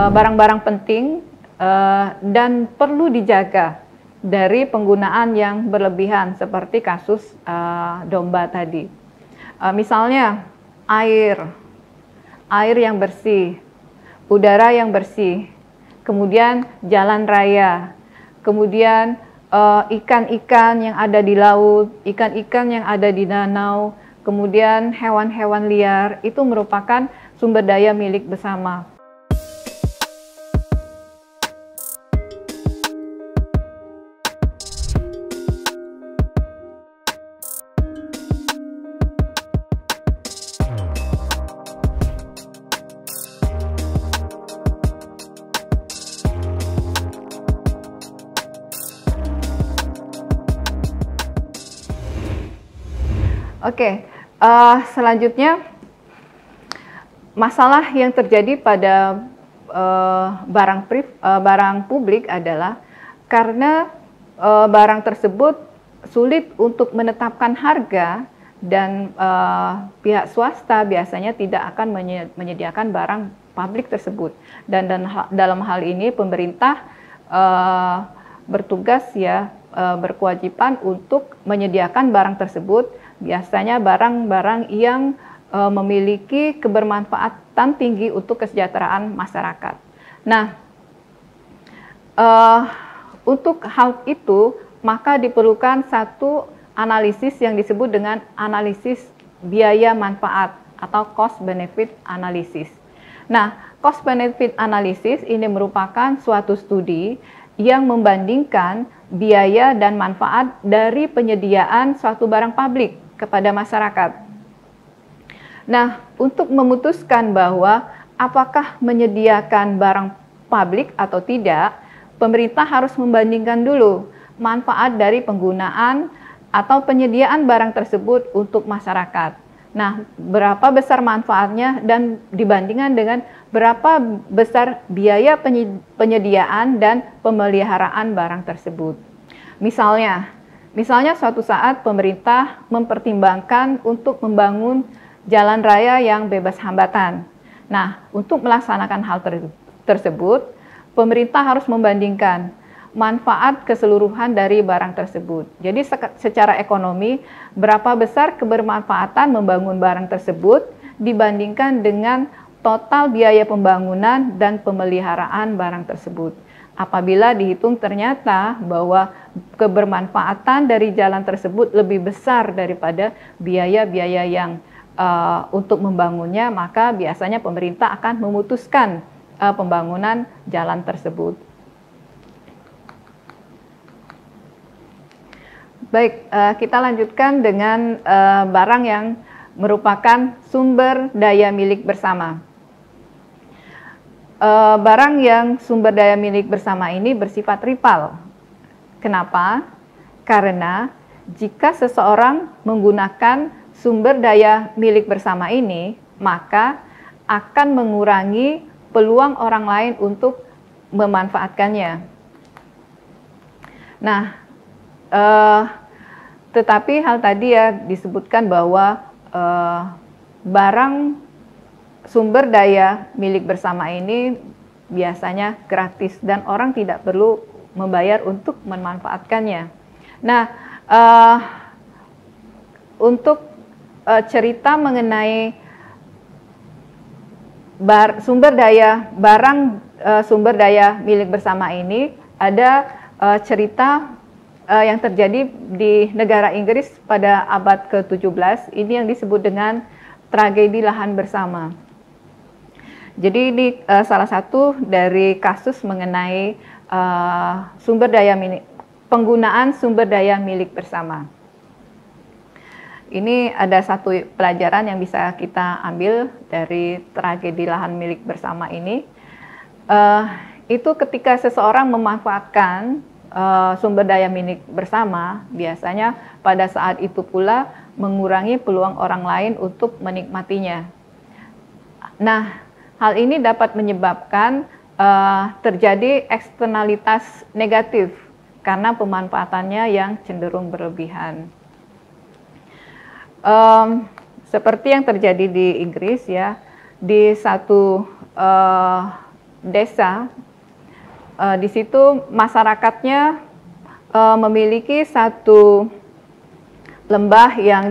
barang-barang penting dan perlu dijaga dari penggunaan yang berlebihan seperti kasus domba tadi. Misalnya air yang bersih, udara yang bersih, kemudian jalan raya, kemudian ikan-ikan yang ada di laut, ikan-ikan yang ada di danau, kemudian hewan-hewan liar, itu merupakan sumber daya milik bersama. Oke, selanjutnya masalah yang terjadi pada barang publik adalah karena barang tersebut sulit untuk menetapkan harga dan pihak swasta biasanya tidak akan menyediakan barang publik tersebut. Dan dalam hal ini pemerintah bertugas berkewajiban untuk menyediakan barang tersebut. Biasanya barang-barang yang memiliki kebermanfaatan tinggi untuk kesejahteraan masyarakat. Nah, untuk hal itu maka diperlukan satu analisis yang disebut dengan analisis biaya manfaat atau cost benefit analysis. Nah, cost benefit analysis ini merupakan suatu studi yang membandingkan biaya dan manfaat dari penyediaan suatu barang publik kepada masyarakat. Nah, untuk memutuskan bahwa apakah menyediakan barang publik atau tidak, pemerintah harus membandingkan dulu manfaat dari penggunaan atau penyediaan barang tersebut untuk masyarakat. Nah, berapa besar manfaatnya dan dibandingkan dengan berapa besar biaya penyediaan dan pemeliharaan barang tersebut. Misalnya suatu saat pemerintah mempertimbangkan untuk membangun jalan raya yang bebas hambatan. Nah, untuk melaksanakan hal tersebut, pemerintah harus membandingkan manfaat keseluruhan dari barang tersebut. Jadi secara ekonomi, berapa besar kebermanfaatan membangun barang tersebut dibandingkan dengan total biaya pembangunan dan pemeliharaan barang tersebut. Apabila dihitung ternyata bahwa kebermanfaatan dari jalan tersebut lebih besar daripada biaya-biaya yang untuk membangunnya, maka biasanya pemerintah akan memutuskan pembangunan jalan tersebut. Baik, kita lanjutkan dengan barang yang merupakan sumber daya milik bersama. Barang yang sumber daya milik bersama ini bersifat rival. Kenapa? Karena jika seseorang menggunakan sumber daya milik bersama ini, maka akan mengurangi peluang orang lain untuk memanfaatkannya. Nah, tetapi hal tadi disebutkan bahwa barang sumber daya milik bersama ini biasanya gratis dan orang tidak perlu membayar untuk memanfaatkannya. Nah, untuk cerita mengenai sumber daya milik bersama ini, ada cerita yang terjadi di negara Inggris pada abad ke-17. Ini yang disebut dengan tragedi lahan bersama. Jadi ini salah satu dari kasus mengenai penggunaan sumber daya milik bersama. Ini ada satu pelajaran yang bisa kita ambil dari tragedi lahan milik bersama ini. Itu ketika seseorang memanfaatkan sumber daya milik bersama, biasanya pada saat itu pula mengurangi peluang orang lain untuk menikmatinya. Nah, hal ini dapat menyebabkan terjadi eksternalitas negatif karena pemanfaatannya yang cenderung berlebihan. Seperti yang terjadi di Inggris di satu desa, di situ masyarakatnya memiliki satu lembah yang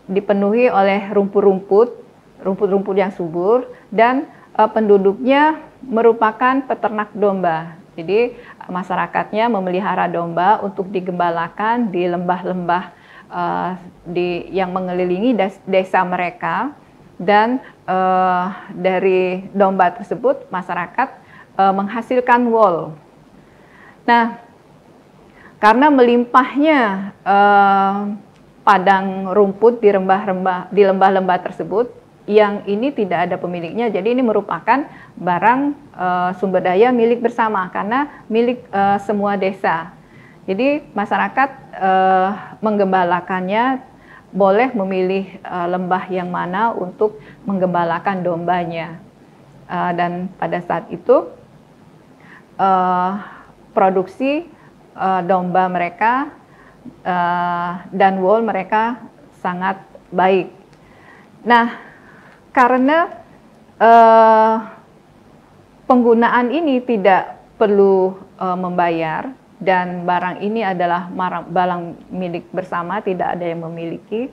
dipenuhi oleh rumput-rumput yang subur, dan penduduknya merupakan peternak domba. Jadi masyarakatnya memelihara domba untuk digembalakan di lembah-lembah yang mengelilingi desa mereka, dan dari domba tersebut masyarakat menghasilkan wool. Nah, karena melimpahnya padang rumput di lembah-lembah tersebut, yang ini tidak ada pemiliknya, jadi ini merupakan barang sumber daya milik bersama karena milik semua desa. Jadi masyarakat menggembalakannya boleh memilih lembah yang mana untuk menggembalakan dombanya, dan pada saat itu produksi domba mereka dan wool mereka sangat baik. Nah, karena penggunaan ini tidak perlu membayar, dan barang ini adalah barang milik bersama, tidak ada yang memiliki,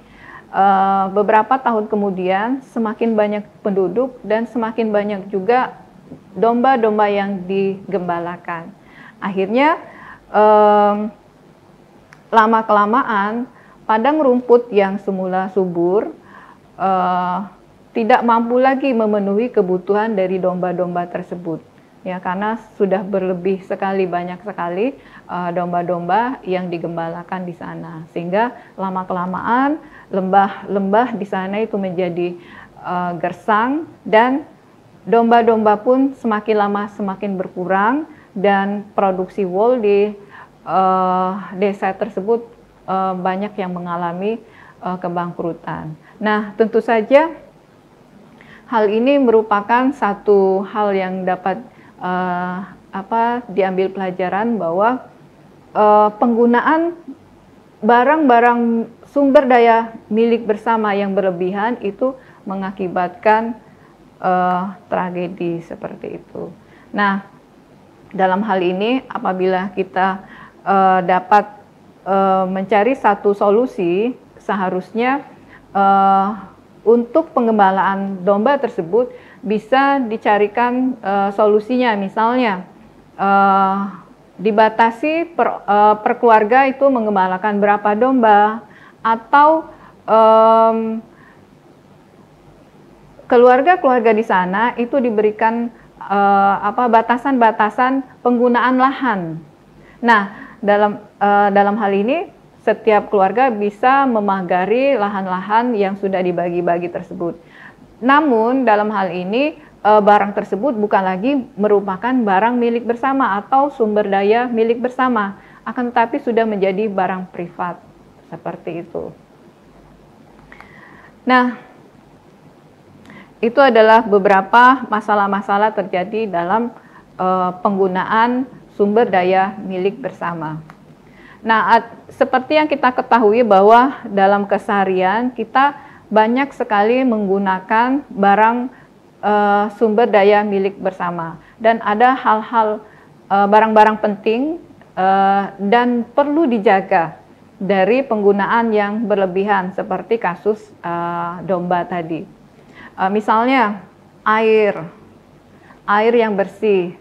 beberapa tahun kemudian semakin banyak penduduk dan semakin banyak juga domba-domba yang digembalakan. Akhirnya lama-kelamaan padang rumput yang semula subur tidak mampu lagi memenuhi kebutuhan dari domba-domba tersebut, ya, karena sudah berlebih sekali, banyak sekali domba-domba yang digembalakan di sana, sehingga lama-kelamaan lembah-lembah di sana itu menjadi gersang, dan domba-domba pun semakin lama semakin berkurang, dan produksi wool di desa tersebut banyak yang mengalami kebangkrutan. Nah, tentu saja hal ini merupakan satu hal yang dapat diambil pelajaran, bahwa penggunaan barang-barang sumber daya milik bersama yang berlebihan itu mengakibatkan tragedi seperti itu. Nah, dalam hal ini apabila kita dapat mencari satu solusi, seharusnya untuk penggembalaan domba tersebut bisa dicarikan solusinya. Misalnya dibatasi per keluarga itu menggembalakan berapa domba, atau keluarga-keluarga di sana itu diberikan batasan-batasan penggunaan lahan. Nah, dalam hal ini setiap keluarga bisa memagari lahan-lahan yang sudah dibagi-bagi tersebut. Namun dalam hal ini barang tersebut bukan lagi merupakan barang milik bersama atau sumber daya milik bersama, akan tetapi sudah menjadi barang privat, seperti itu. Nah, itu adalah beberapa masalah-masalah terjadi dalam penggunaan sumber daya milik bersama. Nah, seperti yang kita ketahui bahwa dalam keseharian kita banyak sekali menggunakan barang sumber daya milik bersama, dan ada hal-hal barang-barang penting dan perlu dijaga dari penggunaan yang berlebihan, seperti kasus domba tadi. Misalnya air yang bersih,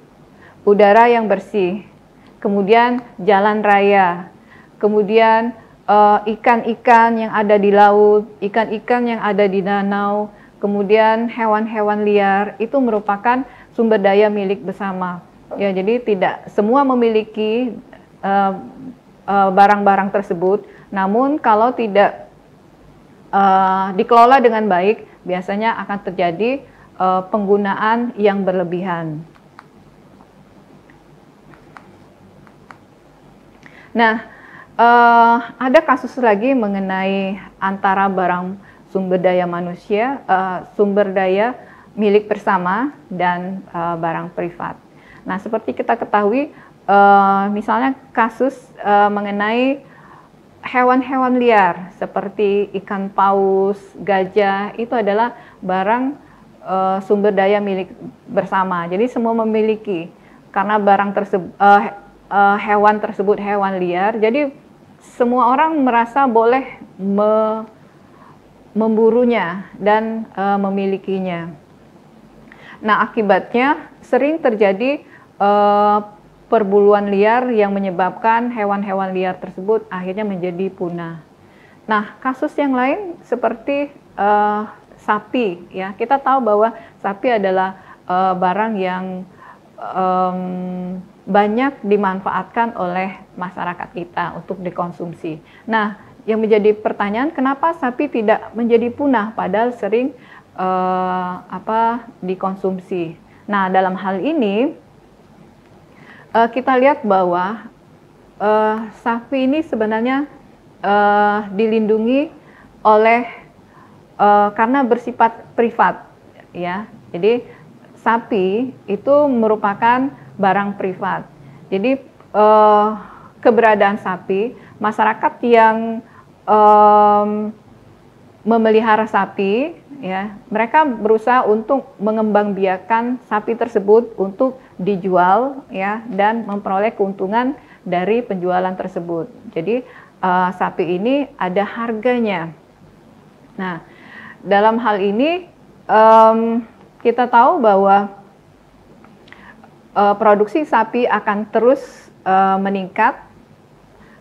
udara yang bersih, kemudian jalan raya, kemudian ikan-ikan yang ada di laut, ikan-ikan yang ada di danau, kemudian hewan-hewan liar, itu merupakan sumber daya milik bersama. Ya, jadi tidak semua memiliki barang-barang tersebut, namun kalau tidak dikelola dengan baik, biasanya akan terjadi penggunaan yang berlebihan. Nah, ada kasus lagi mengenai antara barang sumber daya manusia, sumber daya milik bersama, dan barang privat. Nah, seperti kita ketahui, misalnya kasus mengenai hewan-hewan liar seperti ikan paus, gajah, itu adalah barang sumber daya milik bersama. Jadi semua memiliki, karena barang tersebut hewan tersebut hewan liar, jadi semua orang merasa boleh memburunya dan memilikinya. Nah, akibatnya sering terjadi perburuan liar yang menyebabkan hewan-hewan liar tersebut akhirnya menjadi punah. Nah, kasus yang lain seperti sapi, ya, kita tahu bahwa sapi adalah barang yang banyak dimanfaatkan oleh masyarakat kita untuk dikonsumsi. Nah, yang menjadi pertanyaan, kenapa sapi tidak menjadi punah padahal sering dikonsumsi. Nah, dalam hal ini kita lihat bahwa sapi ini sebenarnya dilindungi oleh karena bersifat privat, ya. Jadi sapi itu merupakan barang privat. Jadi keberadaan sapi, masyarakat yang memelihara sapi, ya, mereka berusaha untuk mengembangbiakan sapi tersebut untuk dijual, ya, dan memperoleh keuntungan dari penjualan tersebut. Jadi sapi ini ada harganya. Nah, dalam hal ini kita tahu bahwa produksi sapi akan terus meningkat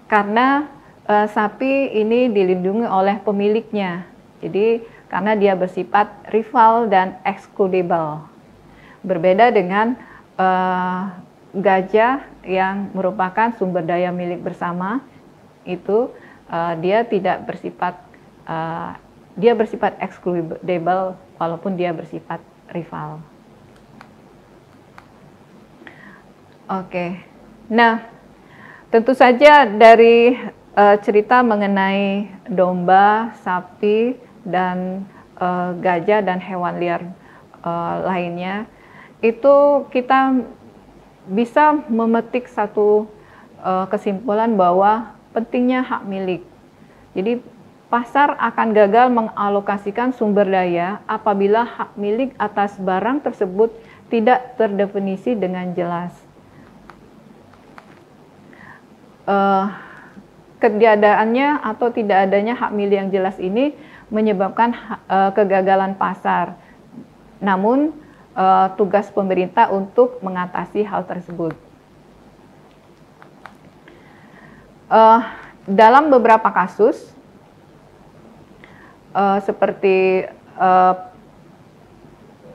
karena sapi ini dilindungi oleh pemiliknya. Jadi karena dia bersifat rival dan excludable. Berbeda dengan gajah yang merupakan sumber daya milik bersama, itu dia tidak bersifat dia bersifat excludable walaupun dia bersifat rival. Oke. Nah, tentu saja dari cerita mengenai domba, sapi, dan gajah dan hewan liar lainnya, itu kita bisa memetik satu kesimpulan bahwa pentingnya hak milik. Jadi pasar akan gagal mengalokasikan sumber daya apabila hak milik atas barang tersebut tidak terdefinisi dengan jelas. Ketiadaannya atau tidak adanya hak milik yang jelas ini menyebabkan kegagalan pasar. Namun tugas pemerintah untuk mengatasi hal tersebut. Dalam beberapa kasus seperti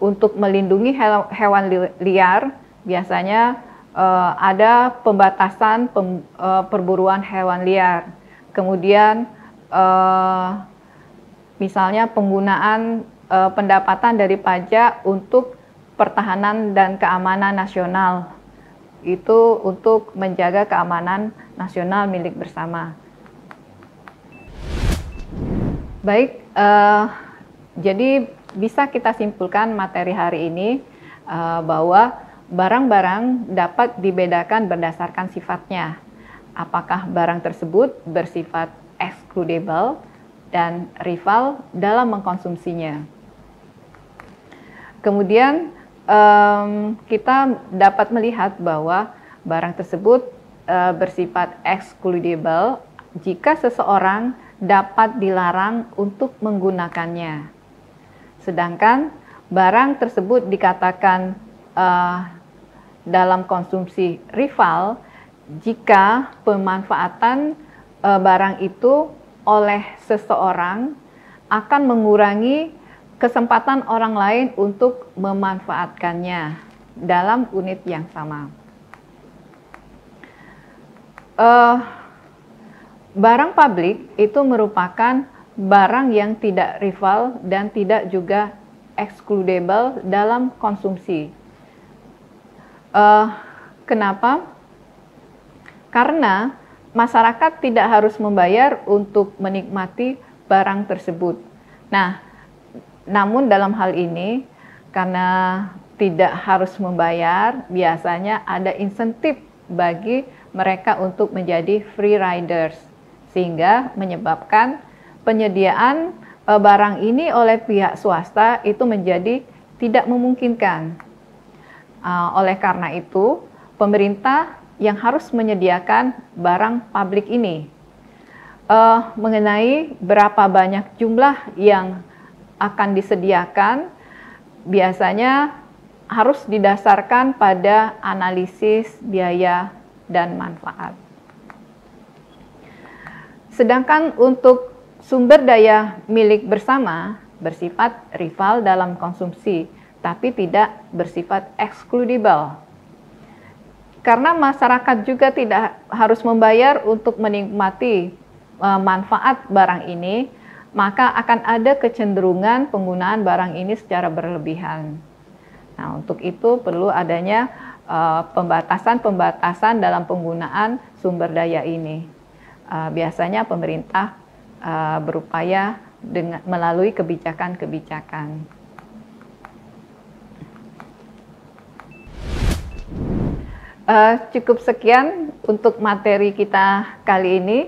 untuk melindungi hewan liar, biasanya ada pembatasan perburuan hewan liar. Kemudian misalnya penggunaan pendapatan dari pajak untuk pertahanan dan keamanan nasional, itu untuk menjaga keamanan nasional milik bersama. Baik, jadi bisa kita simpulkan materi hari ini bahwa barang-barang dapat dibedakan berdasarkan sifatnya. Apakah barang tersebut bersifat excludable dan rival dalam mengkonsumsinya. Kemudian kita dapat melihat bahwa barang tersebut bersifat excludable jika seseorang dapat dilarang untuk menggunakannya. Sedangkan barang tersebut dikatakan dalam konsumsi rival jika pemanfaatan barang itu oleh seseorang akan mengurangi kesempatan orang lain untuk memanfaatkannya dalam unit yang sama. Barang publik itu merupakan barang yang tidak rival dan tidak juga excludable dalam konsumsi. Kenapa? Karena masyarakat tidak harus membayar untuk menikmati barang tersebut. Nah, namun dalam hal ini, karena tidak harus membayar, biasanya ada insentif bagi mereka untuk menjadi free riders, sehingga menyebabkan penyediaan barang ini oleh pihak swasta itu menjadi tidak memungkinkan. Oleh karena itu, pemerintah yang harus menyediakan barang publik ini. Mengenai berapa banyak jumlah yang akan disediakan, biasanya harus didasarkan pada analisis biaya dan manfaat. Sedangkan untuk sumber daya milik bersama bersifat rival dalam konsumsi, tapi tidak bersifat ekskludibel. Karena masyarakat juga tidak harus membayar untuk menikmati manfaat barang ini, maka akan ada kecenderungan penggunaan barang ini secara berlebihan. Nah, untuk itu perlu adanya pembatasan-pembatasan dalam penggunaan sumber daya ini. Biasanya pemerintah berupaya melalui kebijakan-kebijakan. Cukup sekian untuk materi kita kali ini.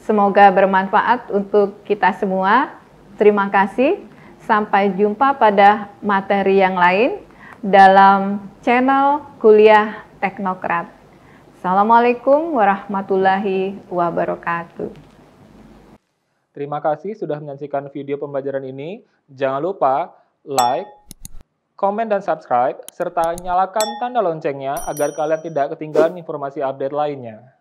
Semoga bermanfaat untuk kita semua. Terima kasih. Sampai jumpa pada materi yang lain dalam channel Kuliah Teknokrat. Assalamualaikum warahmatullahi wabarakatuh. Terima kasih sudah menyaksikan video pembelajaran ini. Jangan lupa like, komen, dan subscribe, serta nyalakan tanda loncengnya agar kalian tidak ketinggalan informasi update lainnya.